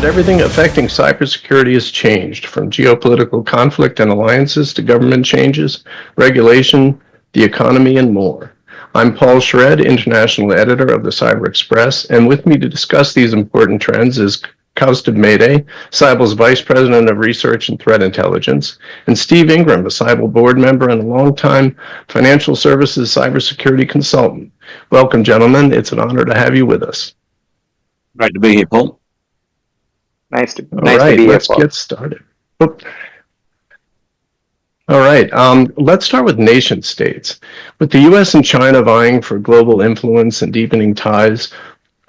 that everything affecting cybersecurity has changed, from geopolitical conflict and alliances to government changes, regulation, the economy, and more. I'm Paul Shread, international editor of the Cyber Express, and with me to discuss these important trends is Kaustubh Medhe, Cyble's Vice President of Research and Threat Intelligence, and Steve Ingram, a Cyble board member and a longtime financial services cybersecurity consultant. Welcome, gentlemen. It's an honor to have you with us. Great to be here, Paul. Nice to be here, Paul. Let's get started. All right, let's start with nation states. With the U.S. and China vying for global influence and deepening ties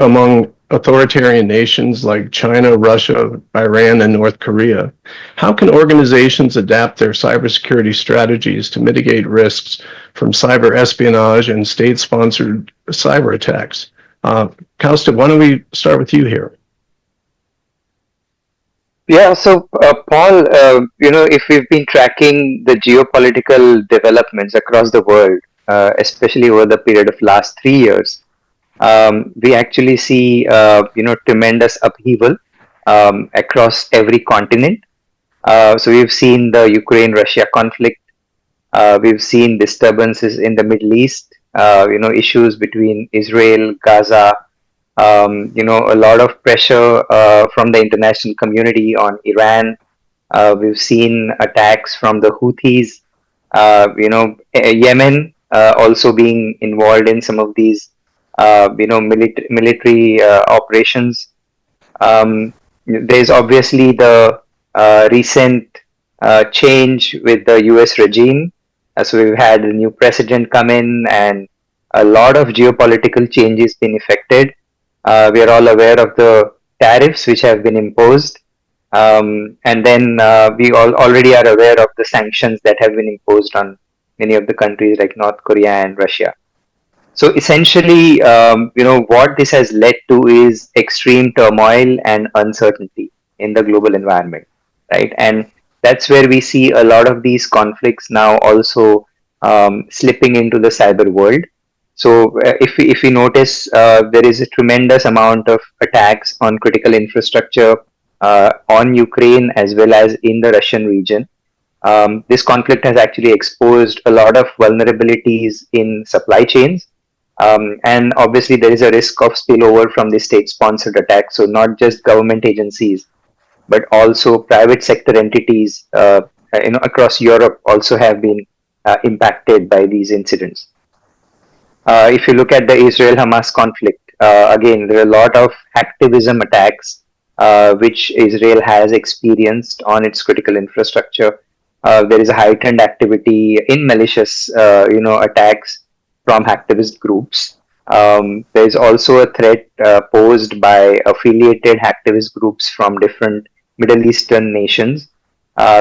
among authoritarian nations like China, Russia, Iran, and North Korea, how can organizations adapt their cybersecurity strategies to mitigate risks from cyber espionage and state-sponsored cyber attacks? Kaustubh, why don't we start with you here? Yeah, so Paul, if we've been tracking the geopolitical developments across the world, especially over the period of last 3 years, we actually see, tremendous upheaval across every continent. So we've seen the Ukraine-Russia conflict. We've seen disturbances in the Middle East, issues between Israel, Gaza, a lot of pressure from the international community on Iran. We've seen attacks from the Houthis, Yemen also being involved in some of these, military operations. There's obviously the recent change with the US regime. So we've had a new president come in and a lot of geopolitical changes been effected. We are all aware of the tariffs which have been imposed. And then we already are aware of the sanctions that have been imposed on many of the countries like North Korea and Russia. So essentially, what this has led to is extreme turmoil and uncertainty in the global environment, right? And that's where we see a lot of these conflicts now also slipping into the cyber world. So if we notice, there is a tremendous amount of attacks on critical infrastructure on Ukraine as well as in the Russian region. This conflict has actually exposed a lot of vulnerabilities in supply chains. And obviously there is a risk of spillover from the state-sponsored attacks. So not just government agencies, but also private sector entities across Europe also have been impacted by these incidents. If you look at the Israel-Hamas conflict, again, there are a lot of hacktivism attacks which Israel has experienced on its critical infrastructure. There is a heightened activity in malicious, attacks from hacktivist groups. There is also a threat posed by affiliated hacktivist groups from different Middle Eastern nations.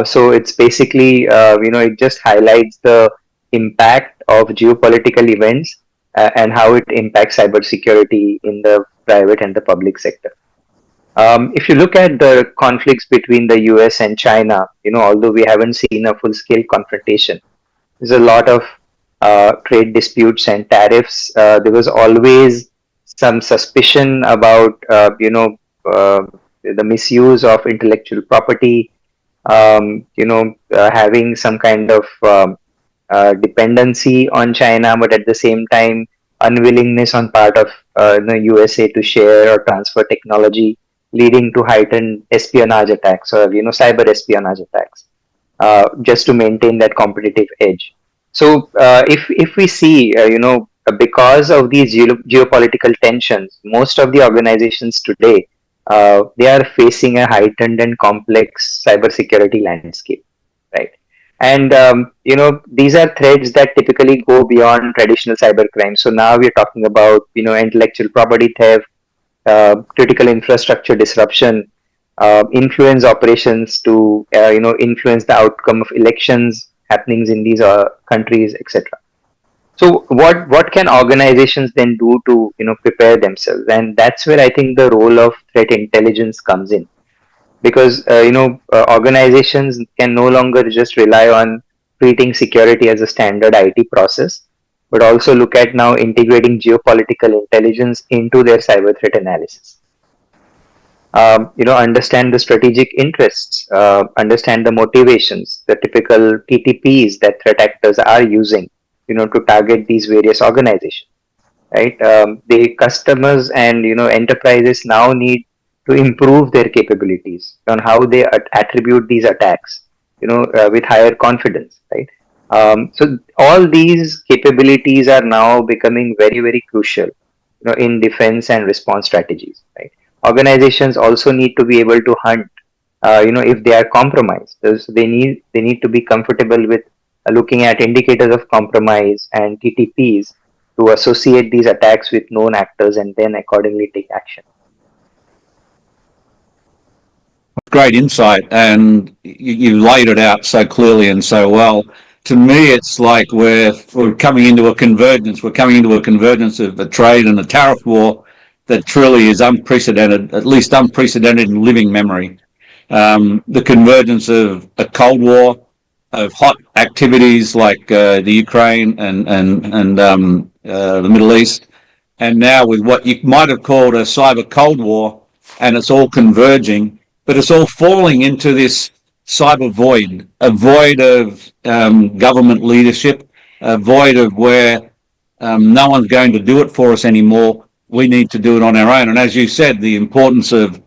So it's basically, it just highlights the impact of geopolitical events and how it impacts cybersecurity in the private and the public sector. If you look at the conflicts between the US and China, although we haven't seen a full-scale confrontation, there's a lot of trade disputes and tariffs. There was always some suspicion about, the misuse of intellectual property, having some kind of dependency on China, but at the same time, unwillingness on part of the USA to share or transfer technology, leading to heightened espionage attacks or cyber espionage attacks, just to maintain that competitive edge. So if we see, because of these geopolitical tensions, most of the organizations today they are facing a heightened and complex cybersecurity landscape, right? And these are threats that typically go beyond traditional cybercrime. So now we're talking about intellectual property theft, critical infrastructure disruption, influence operations to influence the outcome of elections happenings in these countries, etc. So what can organizations then do to prepare themselves? And that's where I think the role of threat intelligence comes in. Because organizations can no longer just rely on treating security as a standard IT process, but also look at now integrating geopolitical intelligence into their cyber threat analysis. understand the strategic interests, understand the motivations, the typical TTPs that threat actors are using, to target these various organizations, right? The customers and enterprises now need to improve their capabilities on how they attribute these attacks, with higher confidence, right? So all these capabilities are now becoming very, very crucial, in defense and response strategies, right? Organizations also need to be able to hunt, if they are compromised. So they need to be comfortable with looking at indicators of compromise and TTPs to associate these attacks with known actors and then accordingly take action. Great insight, and you laid it out so clearly and so well. To me, it's like we're coming into a convergence. We're coming into a convergence of a trade and a tariff war that truly is unprecedented, at least unprecedented in living memory. The convergence of a Cold War, of hot activities like the Ukraine and the Middle East, and now with what you might have called a cyber Cold War, and it's all converging, but it's all falling into this cyber void, a void of government leadership, a void of where no one's going to do it for us anymore. We need to do it on our own. And as you said, the importance of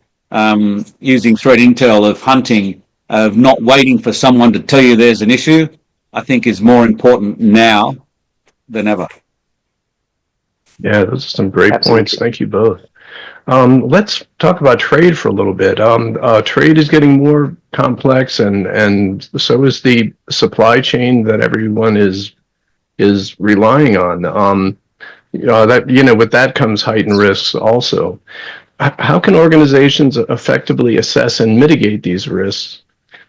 using threat intel, of hunting, of not waiting for someone to tell you there's an issue, I think is more important now than ever. Yeah, those are some great Absolutely. points. Thank you both. Let's talk about trade for a little bit. Trade is getting more complex, and so is the supply chain that everyone is relying on. With that comes heightened risks also. How can organizations effectively assess and mitigate these risks,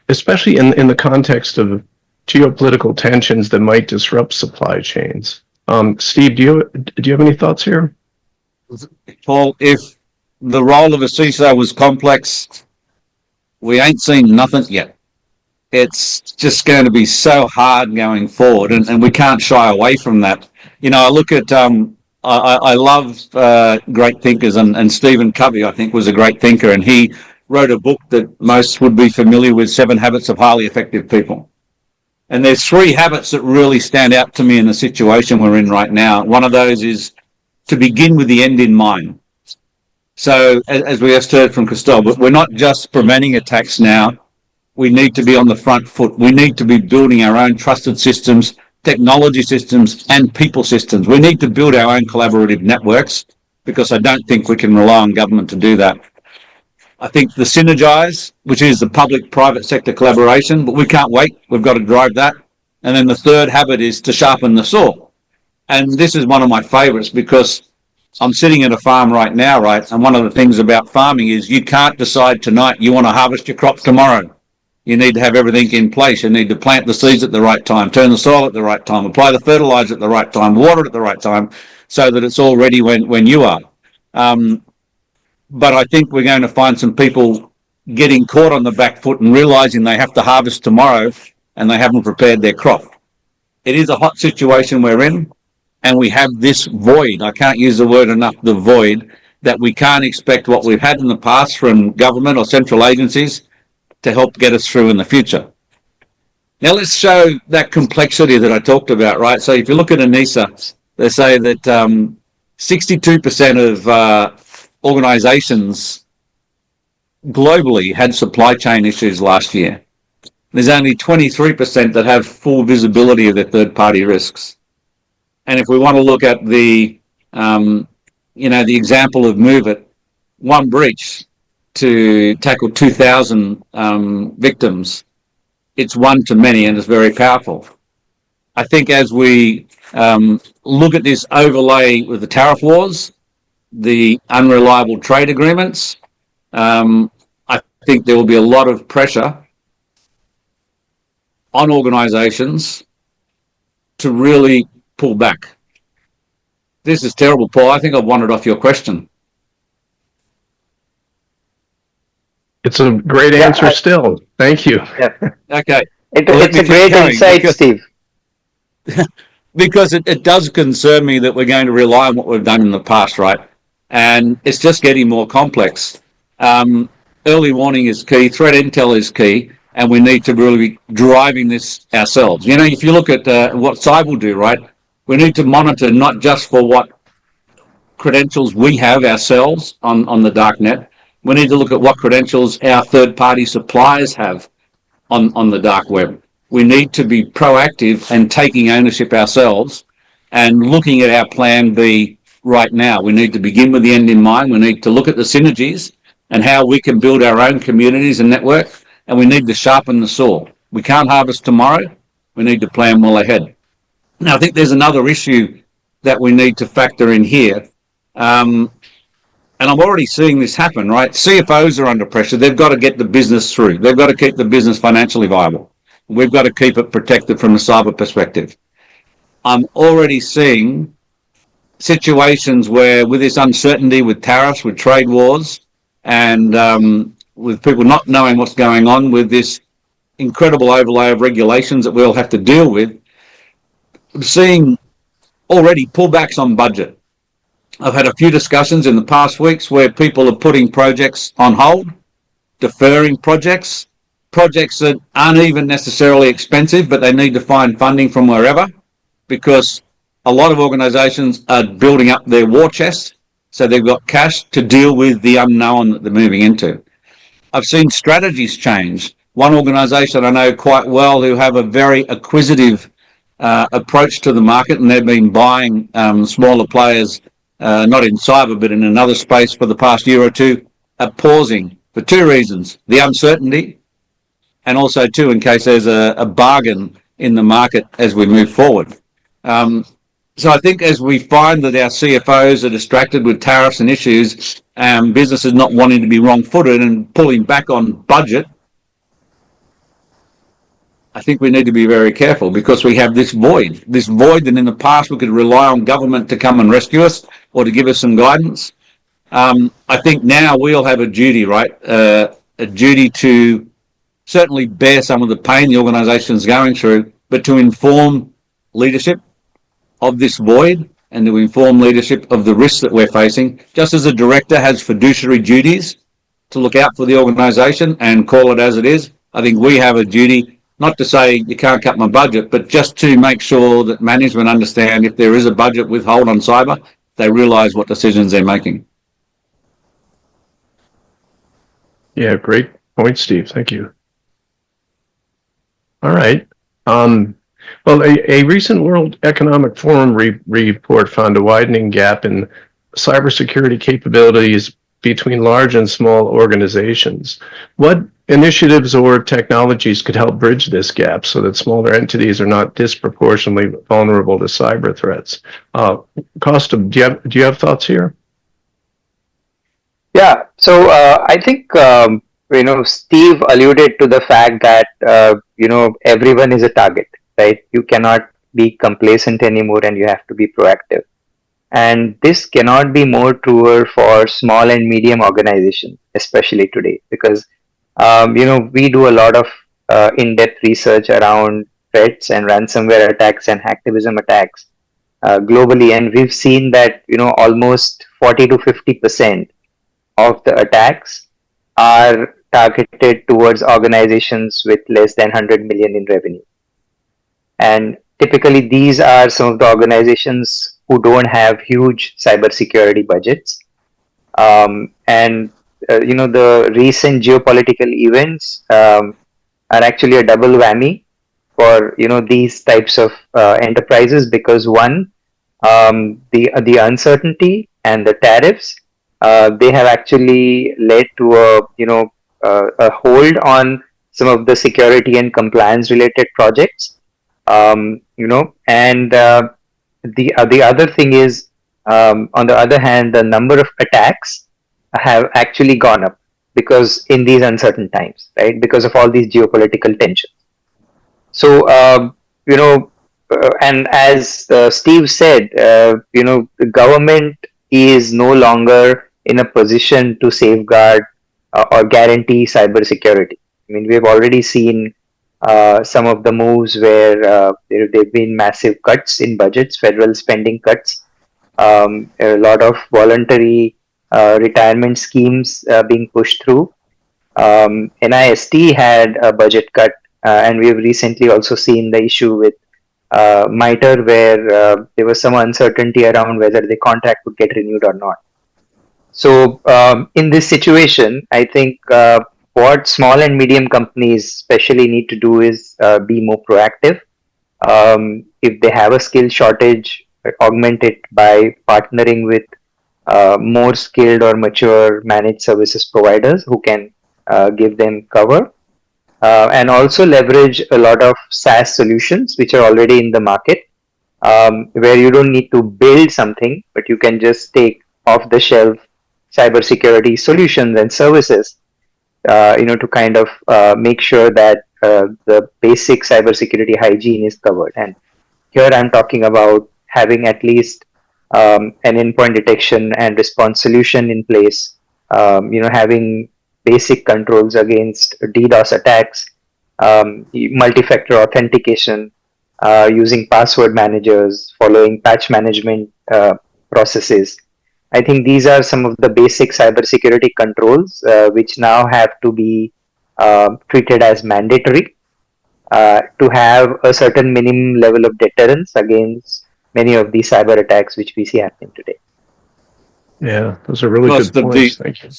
especially in the context of geopolitical tensions that might disrupt supply chains? Steve, do you have any thoughts here? Paul, if the role of a CISO was complex, we ain't seen nothing yet. It's just going to be so hard going forward, and we can't shy away from that. I look at, I love great thinkers, and Stephen Covey, I think, was a great thinker, and he wrote a book that most would be familiar with, 7 Habits of Highly Effective People. And there's 3 habits that really stand out to me in the situation we're in right now. One of those is to begin with the end in mind. So, as we just heard from Kaustubh, we're not just preventing attacks now. We need to be on the front foot. We need to be building our own trusted systems, technology systems, and people systems. We need to build our own collaborative networks, because I don't think we can rely on government to do that. I think the synergize, which is the public-private sector collaboration, but we can't wait. We've got to drive that. And then the third habit is to sharpen the saw. And this is one of my favorites, because I'm sitting at a farm right now, right? And one of the things about farming is you can't decide tonight you want to harvest your crop tomorrow. You need to have everything in place. You need to plant the seeds at the right time, turn the soil at the right time, apply the fertilizer at the right time, water it at the right time, so that it's all ready when you are. But I think we're going to find some people getting caught on the back foot and realizing they have to harvest tomorrow and they haven't prepared their crop. It is a hot situation we're in, and we have this void. I can't use the word enough, the void, that we can't expect what we've had in the past from government or central agencies to help get us through in the future. Now let's show that complexity that I talked about, right? So if you look at ANISA, they say that 62% of organizations globally had supply chain issues last year. There's only 23% that have full visibility of their third-party risks. And if we want to look at the example of Move It, one breach to tackle 2,000 victims, it's one to many, and it's very powerful. I think as we look at this overlay with the tariff wars, the unreliable trade agreements, I think there will be a lot of pressure on organizations to really pull back. This is terrible, Paul. I think I've wandered off your question. It's a great answer still. Thank you. Yeah. Okay. It's a great insight, Steve. Because it does concern me that we're going to rely on what we've done in the past, right? And it's just getting more complex. Early warning is key, threat intel is key, and we need to really be driving this ourselves. You know, if you look at what Cyble do, right, we need to monitor not just for what credentials we have ourselves on the dark net. We need to look at what credentials our third-party suppliers have on the dark web. We need to be proactive and taking ownership ourselves and looking at our plan B right now. We need to begin with the end in mind. We need to look at the synergies and how we can build our own communities and network, and we need to sharpen the saw. We can't harvest tomorrow. We need to plan well ahead. Now, I think there's another issue that we need to factor in here. And I'm already seeing this happen, right? CFOs are under pressure. They've got to get the business through. They've got to keep the business financially viable. We've got to keep it protected from a cyber perspective. I'm already seeing situations where, with this uncertainty, with tariffs, with trade wars, and with people not knowing what's going on, with this incredible overlay of regulations that we'll have to deal with, I'm seeing already pullbacks on budget. I've had a few discussions in the past weeks where people are putting projects on hold, deferring projects that aren't even necessarily expensive, but they need to find funding from wherever, because a lot of organizations are building up their war chest, so they've got cash to deal with the unknown that they're moving into. I've seen strategies change. One organization I know quite well who have a very acquisitive approach to the market, and they've been buying smaller players, not in cyber, but in another space for the past year or two, are pausing for two reasons: the uncertainty, and also, too, in case there's a bargain in the market as we move forward. So I think as we find that our CFOs are distracted with tariffs and issues, businesses not wanting to be wrong-footed and pulling back on budget, I think we need to be very careful, because we have this void that in the past we could rely on government to come and rescue us or to give us some guidance. I think now we all have a duty, right? A duty to certainly bear some of the pain the organisation is going through, but to inform leadership of this void and to inform leadership of the risks that we're facing. Just as a director has fiduciary duties to look out for the organisation and call it as it is, I think we have a duty not to say you can't cut my budget, but just to make sure that management understand if there is a budget withhold on cyber, they realise what decisions they're making. Yeah, great point, Steve. Thank you. All right. Well, a recent World Economic Forum report found a widening gap in cybersecurity capabilities between large and small organizations. What initiatives or technologies could help bridge this gap so that smaller entities are not disproportionately vulnerable to cyber threats? Kaustubh, do you have thoughts here? Yeah, so I think Steve alluded to the fact that everyone is a target, right? You cannot be complacent anymore, and you have to be proactive. And this cannot be more truer for small and medium organizations, especially today, because we do a lot of in-depth research around threats and ransomware attacks and hacktivism attacks globally, and we've seen that almost 40 to 50% of the attacks are targeted towards organizations with less than 100 million in revenue. And typically these are some of the organizations who don't have huge cybersecurity budgets. The recent geopolitical events are actually a double whammy for these types of enterprises, because one, the uncertainty and the tariffs, they have actually led to a hold on some of the security and compliance related projects. And the other thing is, on the other hand, the number of attacks have actually gone up because in these uncertain times, right? Because of all these geopolitical tensions. So, and as Steve said, the government is no longer in a position to safeguard or guarantee cybersecurity. I mean, we've already seen some of the moves where there have been massive cuts in budgets, federal spending cuts, a lot of voluntary retirement schemes being pushed through. NIST had a budget cut, and we've recently also seen the issue with MITRE, where there was some uncertainty around whether the contract would get renewed or not. So, in this situation, I think what small and medium companies especially need to do is be more proactive. If they have a skill shortage, augment it by partnering with more skilled or mature managed services providers who can give them cover. And also leverage a lot of SaaS solutions which are already in the market, where you don't need to build something, but you can just take off the shelf cybersecurity solutions and services, to kind of make sure that the basic cybersecurity hygiene is covered. And here I'm talking about having at least an endpoint detection and response solution in place, having basic controls against DDoS attacks, multi-factor authentication, using password managers, following patch management processes. I think these are some of the basic cybersecurity controls which now have to be treated as mandatory to have a certain minimum level of deterrence against many of these cyber attacks which we see happening today. Yeah, those are really good points. Thank you.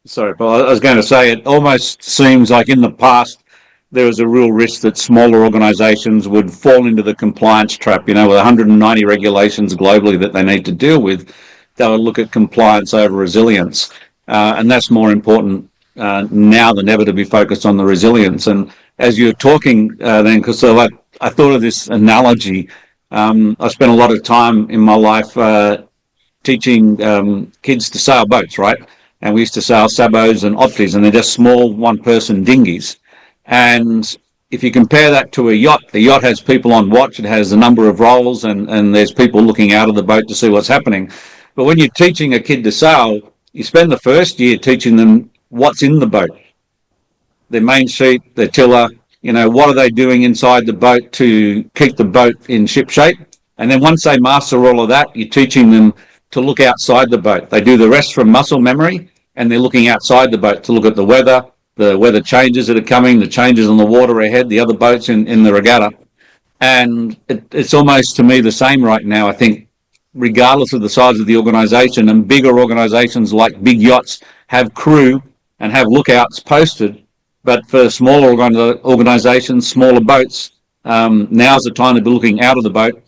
Sorry, Paul. I was going to say, it almost seems like in the past there was a real risk that smaller organizations would fall into the compliance trap, with 190 regulations globally that they need to deal with. They would look at compliance over resilience. And that's more important now than ever, to be focused on the resilience. And as you're talking then, because I thought of this analogy. I spent a lot of time in my life teaching kids to sail boats, right? And we used to sail sabots and opties, and they're just small one-person dinghies. And if you compare that to a yacht, the yacht has people on watch, it has a number of roles, and there's people looking out of the boat to see what's happening. But when you're teaching a kid to sail, you spend the first year teaching them what's in the boat. Their main sheet, their tiller, what are they doing inside the boat to keep the boat in ship shape? And then once they master all of that, you're teaching them to look outside the boat. They do the rest from muscle memory, and they're looking outside the boat to look at the weather changes that are coming, the changes on the water ahead, the other boats in the regatta. And it's almost, to me, the same right now. I think regardless of the size of the organization, and bigger organizations like big yachts have crew and have lookouts posted, but for smaller organizations, smaller boats, now's the time to be looking out of the boat.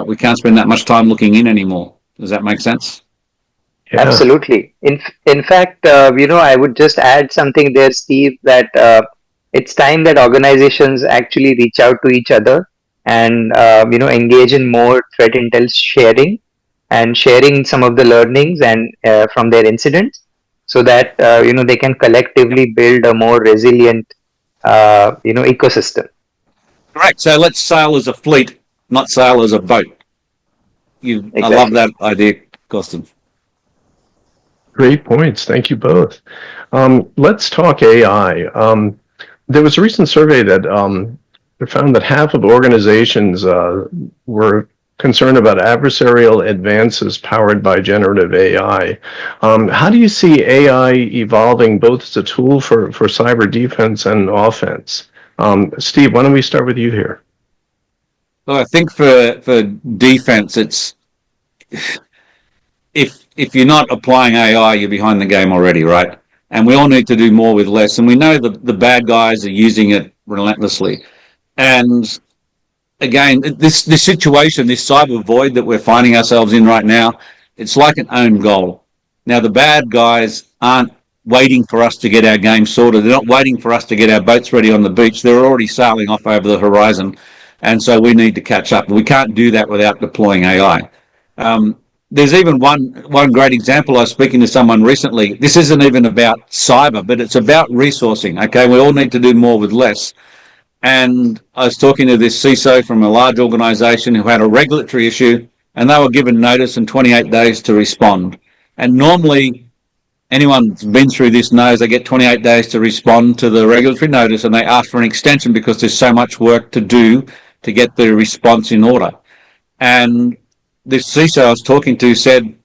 We can't spend that much time looking in anymore. Does that make sense? Yeah. Absolutely. In fact, I would just add something there, Steve, that it's time that organizations actually reach out to each other and engage in more threat intel sharing and sharing some of the learnings and from their incidents, so that they can collectively build a more resilient ecosystem. Correct. So let's sail as a fleet, not sail as a boat. Exactly. I love that idea, Kaustubh. Great points. Thank you both. Let's talk AI. There was a recent survey that found that half of organizations were concerned about adversarial advances powered by generative AI. How do you see AI evolving both as a tool for cyber defense and offense? Steve, why don't we start with you here? Well, I think for defense, it's if you're not applying AI, you're behind the game already, right? And we all need to do more with less. And we know the bad guys are using it relentlessly. And again, this situation, this cyber void that we're finding ourselves in right now, it's like an own goal. Now, the bad guys aren't waiting for us to get our game sorted. They're not waiting for us to get our boats ready on the beach. They're already sailing off over the horizon. And so we need to catch up. We can't do that without deploying AI. There's even one great example. I was speaking to someone recently. This isn't even about cyber, but it's about resourcing. Okay, we all need to do more with less. And I was talking to this CISO from a large organization who had a regulatory issue, and they were given notice in 28 days to respond. And normally, anyone who's been through this knows they get 28 days to respond to the regulatory notice, and they ask for an extension because there's so much work to do to get the response in order. And this CISO I was talking to said,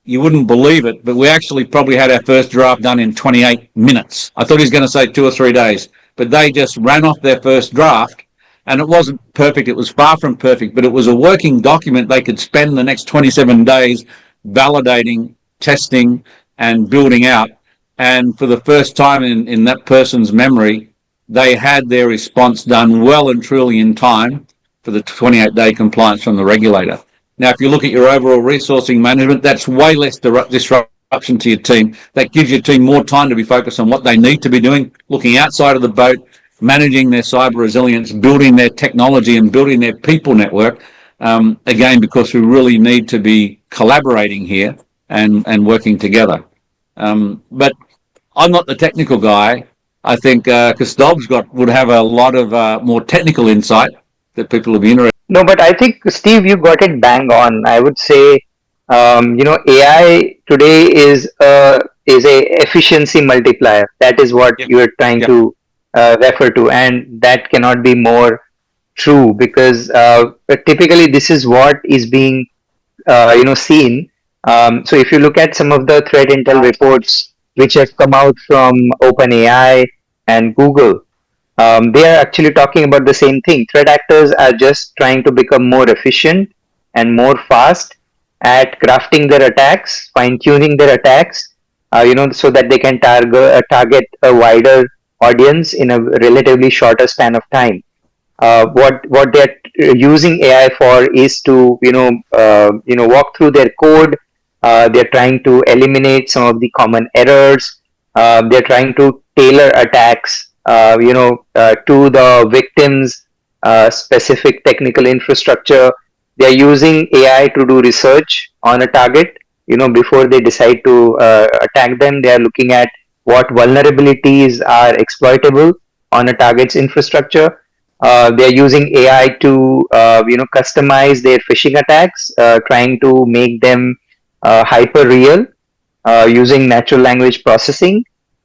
you wouldn't believe it, but we actually probably had our first draft done in 28 minutes. I thought he was going to say 2 or 3 days, but they just ran off their first draft, and it wasn't perfect. It was far from perfect, but it was a working document they could spend the next 27 days validating, testing, and building out. And for the first time in that person's memory, they had their response done well and truly in time for the 28-day compliance from the regulator. Now, if you look at your overall resourcing management, that's way less disruption to your team. That gives your team more time to be focused on what they need to be doing, looking outside of the boat, managing their cyber resilience, building their technology and building their people network. Again, because we really need to be collaborating here and working together. But I'm not the technical guy. I think Kaustubh would have a lot of more technical insight that people will be interested. No, but I think, Steve, you got it bang on. I would say, AI today is a efficiency multiplier. That is what you are trying to refer to, and that cannot be more true, because typically this is what is being seen. So if you look at some of the threat intel reports which have come out from OpenAI and Google, they are actually talking about the same thing. Threat actors are just trying to become more efficient and more fast at crafting their attacks, fine-tuning their attacks, so that they can target a wider audience in a relatively shorter span of time. What they're using AI for is to walk through their code. They're trying to eliminate some of the common errors. They're trying to tailor attacks to the victim's specific technical infrastructure. They're using AI to do research on a target. Before they decide to attack them, they are looking at what vulnerabilities are exploitable on a target's infrastructure. They're using AI to customize their phishing attacks, trying to make them hyper real using natural language processing.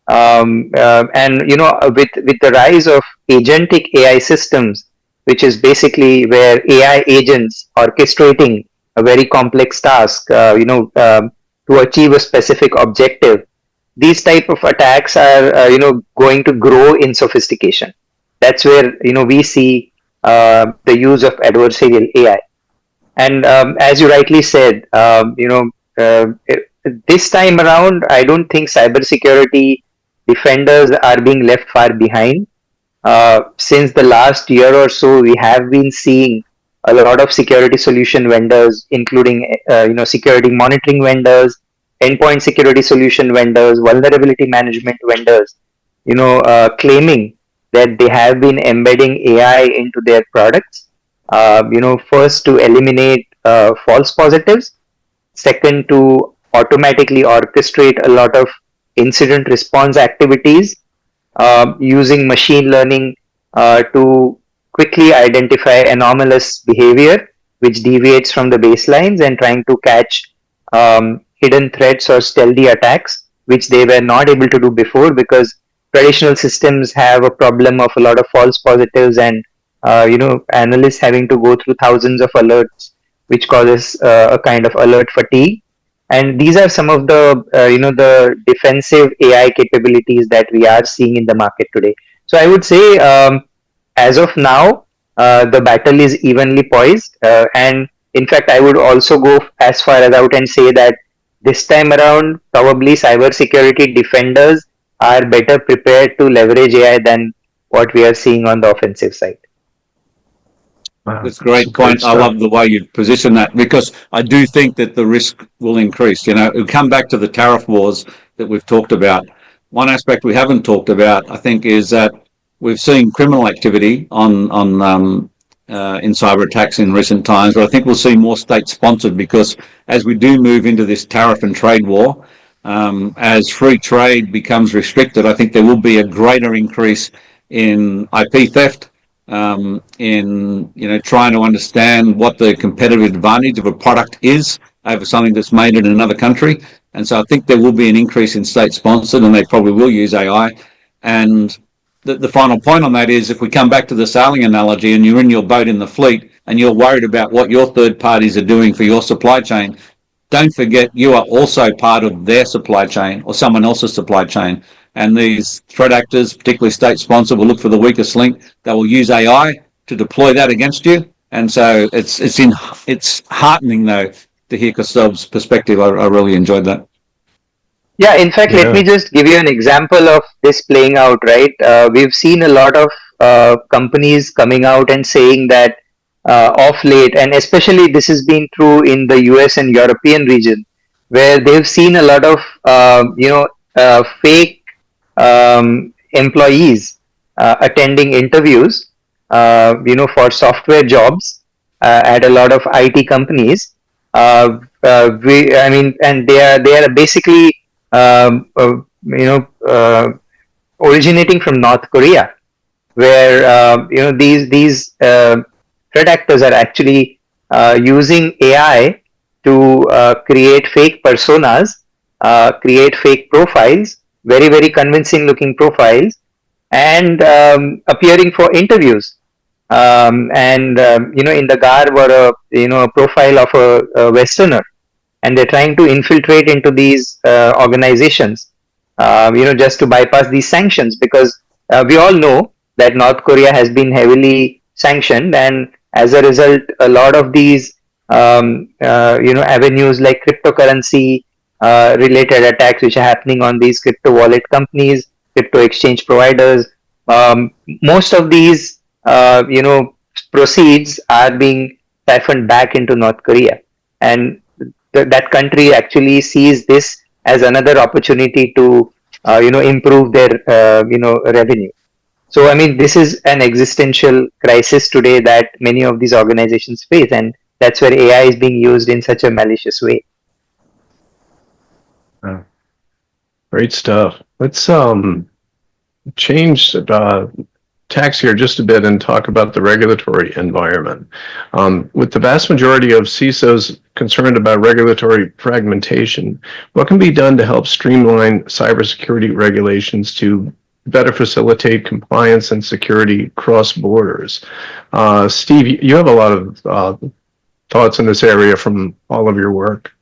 And with the rise of agentic AI systems, which is basically where AI agents orchestrating a very complex task, to achieve a specific objective, these type of attacks are going to grow in sophistication. That's where we see the use of adversarial AI. And as you rightly said, this time around, I don't think cybersecurity defenders are being left far behind. Since the last year or so, we have been seeing a lot of security solution vendors, including security monitoring vendors, endpoint security solution vendors, vulnerability management vendors, claiming that they have been embedding AI into their products. First to eliminate false positives, second to automatically orchestrate a lot of incident response activities, using machine learning to quickly identify anomalous behavior which deviates from the baselines, and trying to catch hidden threats or stealthy attacks which they were not able to do before, because traditional systems have a problem of a lot of false positives and analysts having to go through thousands of alerts, which causes a kind of alert fatigue. And these are some of the the defensive AI capabilities that we are seeing in the market today. So I would say, as of now, the battle is evenly poised, and in fact, I would also go as far as out and say that this time around, probably cybersecurity defenders are better prepared to leverage AI than what we are seeing on the offensive side. That's a great point. I love the way you position that, because I do think that the risk will increase. It'll come back to the tariff wars that we've talked about. One aspect we haven't talked about, I think, is that we've seen criminal activity in cyber attacks in recent times, but I think we'll see more state-sponsored, because as we do move into this tariff and trade war, as free trade becomes restricted, I think there will be a greater increase in IP theft, in trying to understand what the competitive advantage of a product is over something that's made in another country. And so I think there will be an increase in state-sponsored, and they probably will use AI. And the final point on that is, if we come back to the sailing analogy, and you're in your boat in the fleet and you're worried about what your third parties are doing for your supply chain, don't forget you are also part of their supply chain or someone else's supply chain. And these threat actors, particularly state-sponsored, will look for the weakest link. They will use AI to deploy that against you. And so it's heartening, though, to hear Kaustubh's perspective. I really enjoyed that. Yeah, in fact, let Yeah. me just give you an example of this playing out, right? We've seen a lot of companies coming out and saying that off late, and especially this has been true in the US and European region, where they've seen a lot of, fake employees attending interviews, for software jobs at a lot of IT companies. And they are basically um, uh, you know, originating from North Korea, where these threat actors are actually using AI to create fake personas, create fake profiles, very very convincing looking profiles, and appearing for interviews. In the garb or a profile of a Westerner, and they're trying to infiltrate into these organizations, just to bypass these sanctions, because we all know that North Korea has been heavily sanctioned, and as a result, a lot of these avenues like cryptocurrency related attacks, which are happening on these crypto wallet companies, crypto exchange providers, most of these proceeds are being siphoned back into North Korea, and that country actually sees this as another opportunity to improve their revenue. So I mean, this is an existential crisis today that many of these organizations face, and that's where AI is being used in such a malicious way. Great stuff. Let's change tax here just a bit and talk about the regulatory environment. With the vast majority of CISOs concerned about regulatory fragmentation, what can be done to help streamline cybersecurity regulations to better facilitate compliance and security cross borders? Steve, you have a lot of thoughts in this area from all of your work.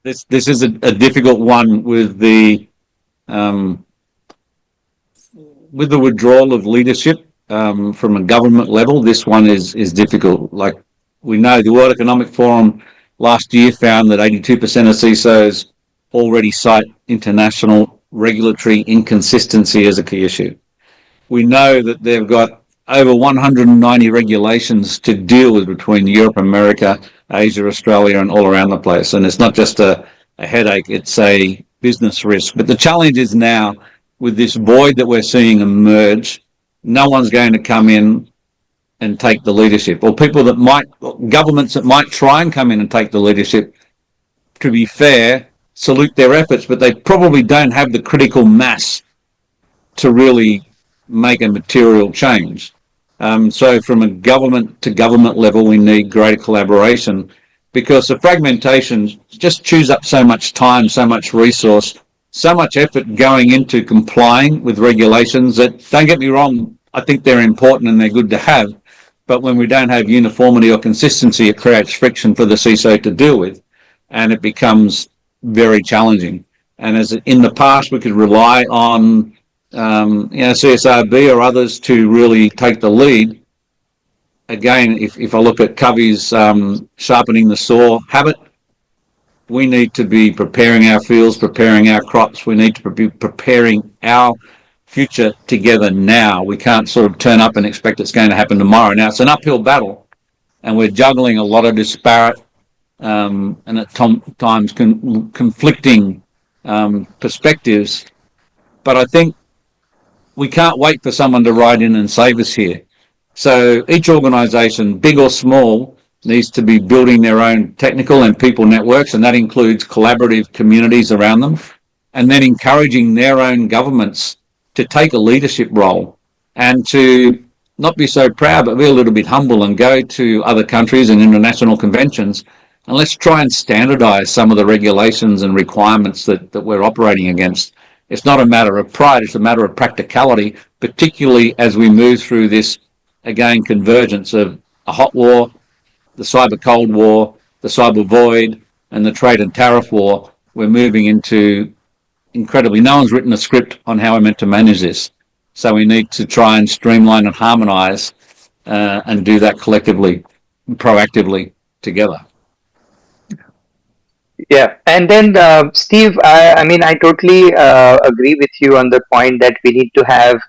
This is a difficult one with the withdrawal of leadership from a government level. This one is difficult. Like we know, the World Economic Forum last year found that 82% of CISOs already cite international regulatory inconsistency as a key issue. We know that they've got over 190 regulations to deal with between Europe, America, Asia, Australia, and all around the place. And it's not just a headache, it's a business risk. But the challenge is now, with this void that we're seeing emerge, no one's going to come in and take the leadership, or governments that might try and come in and take the leadership, to be fair, salute their efforts, but they probably don't have the critical mass to really make a material change. So from a government to government level, we need greater collaboration, because the fragmentation just chews up so much time, so much resource, so much effort going into complying with regulations that, don't get me wrong, I think they're important and they're good to have, but when we don't have uniformity or consistency, it creates friction for the CISO to deal with, and it becomes very challenging. And as in the past, we could rely on CSRB or others to really take the lead. Again, if I look at Covey's sharpening the saw habit, we need to be preparing our fields, preparing our crops. We need to be preparing our future together now. We can't sort of turn up and expect it's going to happen tomorrow. Now, it's an uphill battle, and we're juggling a lot of disparate and at times conflicting perspectives. But I think we can't wait for someone to ride in and save us here. So each organisation, big or small, needs to be building their own technical and people networks, and that includes collaborative communities around them, and then encouraging their own governments to take a leadership role and to not be so proud, but be a little bit humble and go to other countries and international conventions, and let's try and standardise some of the regulations and requirements that we're operating against. It's not a matter of pride, it's a matter of practicality, particularly as we move through this, again, convergence of a hot war, the cyber cold war, the cyber void and the trade and tariff war, we're moving into incredibly, no one's written a script on how we're meant to manage this. So we need to try and streamline and harmonize and do that collectively, proactively together. Yeah, and then Steve, I mean, I totally agree with you on the point that we need to have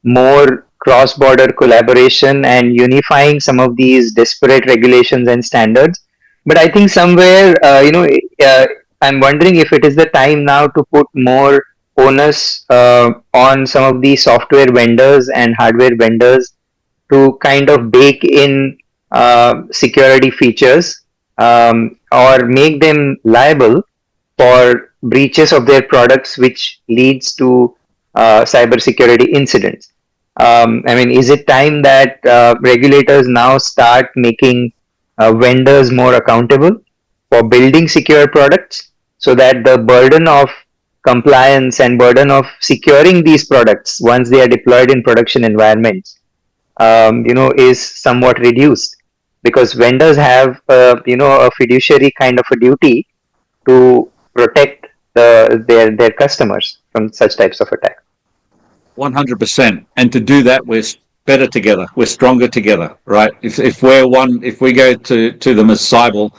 more cross-border collaboration and unifying some of these disparate regulations and standards. But I think somewhere, uh, I'm wondering if it is the time now to put more onus on some of the software vendors and hardware vendors to kind of bake in security features or make them liable for breaches of their products, which leads to cybersecurity incidents. I mean, is it time that regulators now start making vendors more accountable for building secure products so that the burden of compliance and burden of securing these products once they are deployed in production environments is somewhat reduced, because vendors have a fiduciary kind of a duty to protect their customers from such types of attacks. 100%. And to do that, we're better together. We're stronger together, right? If we go to them as Cyble,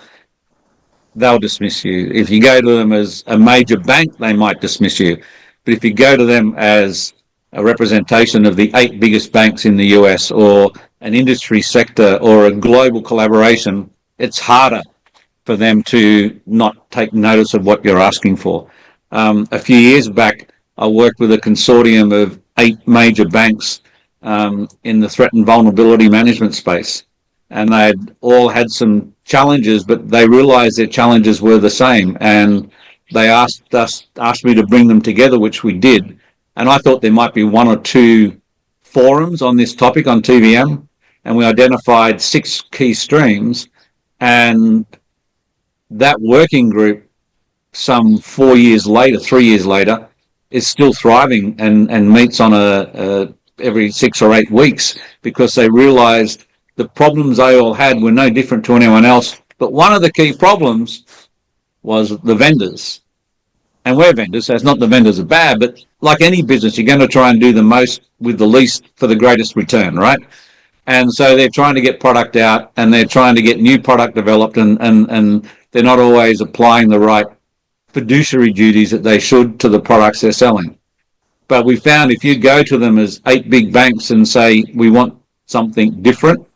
they'll dismiss you. If you go to them as a major bank, they might dismiss you. But if you go to them as a representation of the 8 biggest banks in the US, or an industry sector, or a global collaboration, it's harder for them to not take notice of what you're asking for. A few years back, I worked with a consortium of 8 major banks in the threat and vulnerability management space. And they'd all had some challenges, but they realized their challenges were the same. And they asked me to bring them together, which we did. And I thought there might be 1 or 2 forums on this topic on TVM. And we identified 6 key streams. And that working group, some 4 years later, 3 years later, is still thriving and meets on every 6 or 8 weeks, because they realized the problems they all had were no different to anyone else. But one of the key problems was the vendors. And we're vendors, so it's not the vendors are bad, but like any business, you're going to try and do the most with the least for the greatest return, right? And so they're trying to get product out, and they're trying to get new product developed, and they're not always applying the right fiduciary duties that they should to the products they're selling. But we found if you go to them as 8 big banks and say, we want something different,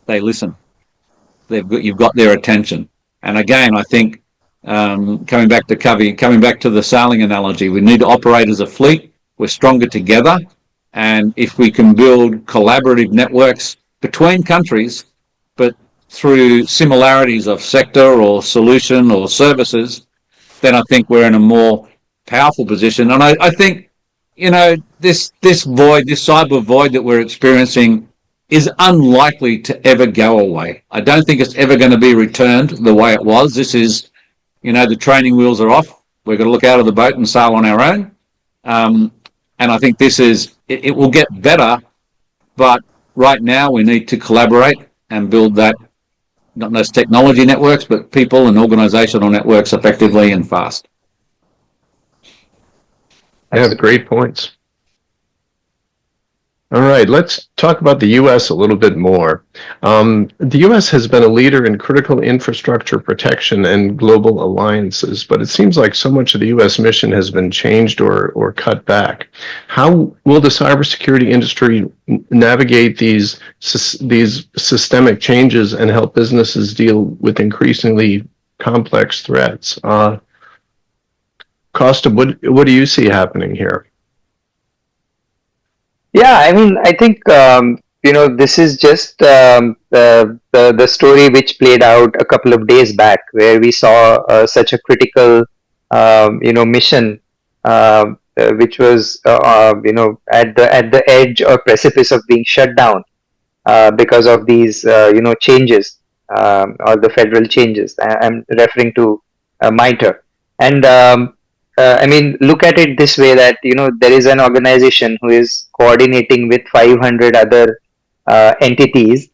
they listen. You've got their attention. And again, I think coming back to the sailing analogy, we need to operate as a fleet. We're stronger together. And if we can build collaborative networks between countries, but through similarities of sector or solution or services, then I think we're in a more powerful position. And I think, this void, this cyber void that we're experiencing is unlikely to ever go away. I don't think it's ever going to be returned the way it was. This is, the training wheels are off. We're going to look out of the boat and sail on our own. And I think it will get better, but right now we need to collaborate and build that, not just technology networks, but people and organizational networks effectively and fast. Yeah, great points. All right, let's talk about the U.S. a little bit more. The U.S. has been a leader in critical infrastructure protection and global alliances, but it seems like so much of the U.S. mission has been changed or cut back. How will the cybersecurity industry navigate these systemic changes and help businesses deal with increasingly complex threats? Kaustubh, what do you see happening here? Yeah, I mean, I think this is just the story which played out a couple of days back, where we saw such a critical mission which was at the edge or precipice of being shut down because of these changes or the federal changes. I'm referring to MITRE. And I mean, look at it this way, that there is an organization who is coordinating with 500 other entities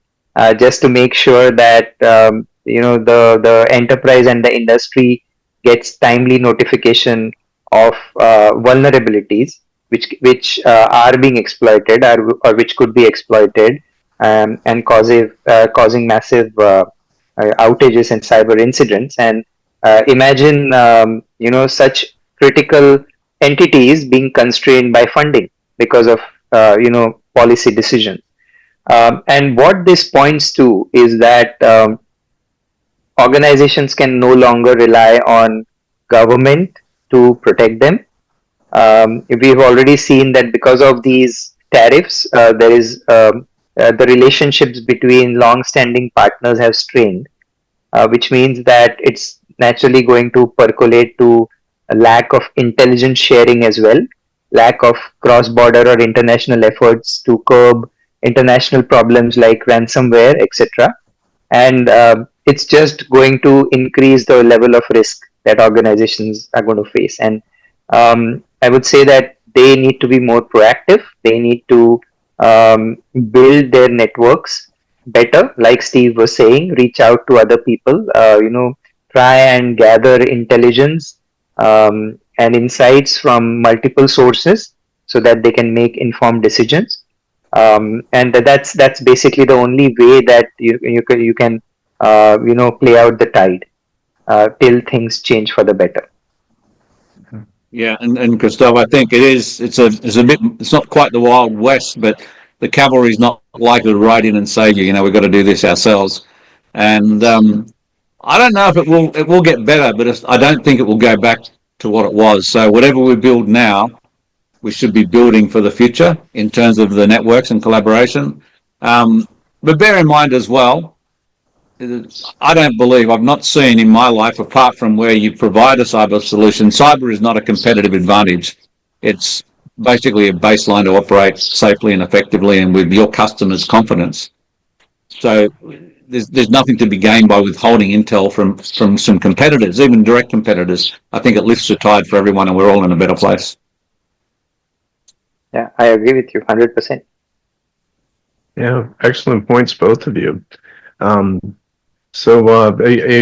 just to make sure that the enterprise and the industry gets timely notification of vulnerabilities which are being exploited or which could be exploited, and causing massive outages and cyber incidents. And imagine such critical entities being constrained by funding because of policy decisions. And what this points to is that organizations can no longer rely on government to protect them. We've already seen that because of these tariffs, there is the relationships between long-standing partners have strained, which means that it's naturally going to percolate to a lack of intelligence sharing as well, lack of cross-border or international efforts to curb international problems like ransomware, etc. And it's just going to increase the level of risk that organizations are going to face. And I would say that they need to be more proactive. They need to build their networks better, like Steve was saying, reach out to other people, try and gather intelligence and insights from multiple sources so that they can make informed decisions. And that's basically the only way that you can play out the tide till things change for the better. Yeah, and Kaustubh, I think it's not quite the Wild West, but the cavalry's not likely to ride in and say, we've got to do this ourselves. And I don't know if it will get better, but I don't think it will go back to what it was. So whatever we build now, we should be building for the future in terms of the networks and collaboration. But bear in mind as well, I've not seen in my life, apart from where you provide a cyber solution, cyber is not a competitive advantage. It's basically a baseline to operate safely and effectively and with your customers' confidence. So there's nothing to be gained by withholding intel from some competitors, even direct competitors. I think it lifts the tide for everyone and we're all in a better place. Yeah, I agree with you 100%. Yeah, excellent points, both of you. So a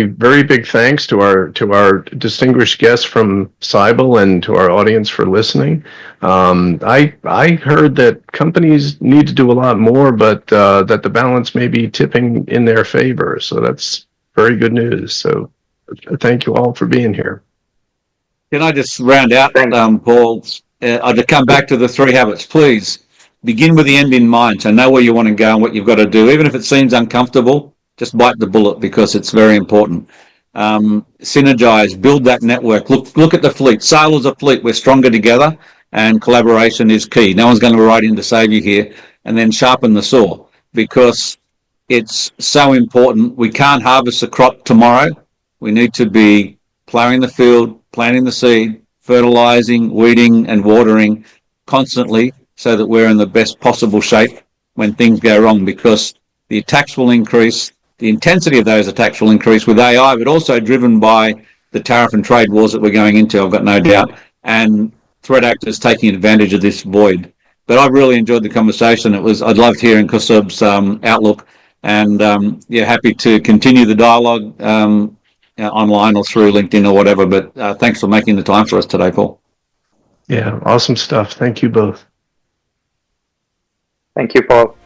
very big thanks to our distinguished guests from Cyble and to our audience for listening. I heard that companies need to do a lot more, but that the balance may be tipping in their favor. So that's very good news. So thank you all for being here. Can I just round out, Paul? To come back to the 3 habits, please begin with the end in mind. So know where you want to go and what you've got to do, even if it seems uncomfortable. Just bite the bullet because it's very important. Synergize, build that network. Look at the fleet. Sail as a fleet. We're stronger together, and collaboration is key. No one's going to ride in to save you here. And then sharpen the saw because it's so important. We can't harvest a crop tomorrow. We need to be plowing the field, planting the seed, fertilizing, weeding, and watering constantly so that we're in the best possible shape when things go wrong, because the attacks will increase. The intensity of those attacks will increase with AI, but also driven by the tariff and trade wars that we're going into, I've got no doubt, and threat actors taking advantage of this void. But I really enjoyed the conversation. I loved hearing Kaustubh's outlook, and happy to continue the dialogue online or through LinkedIn or whatever. But thanks for making the time for us today, Paul. Yeah, awesome stuff. Thank you both. Thank you, Paul.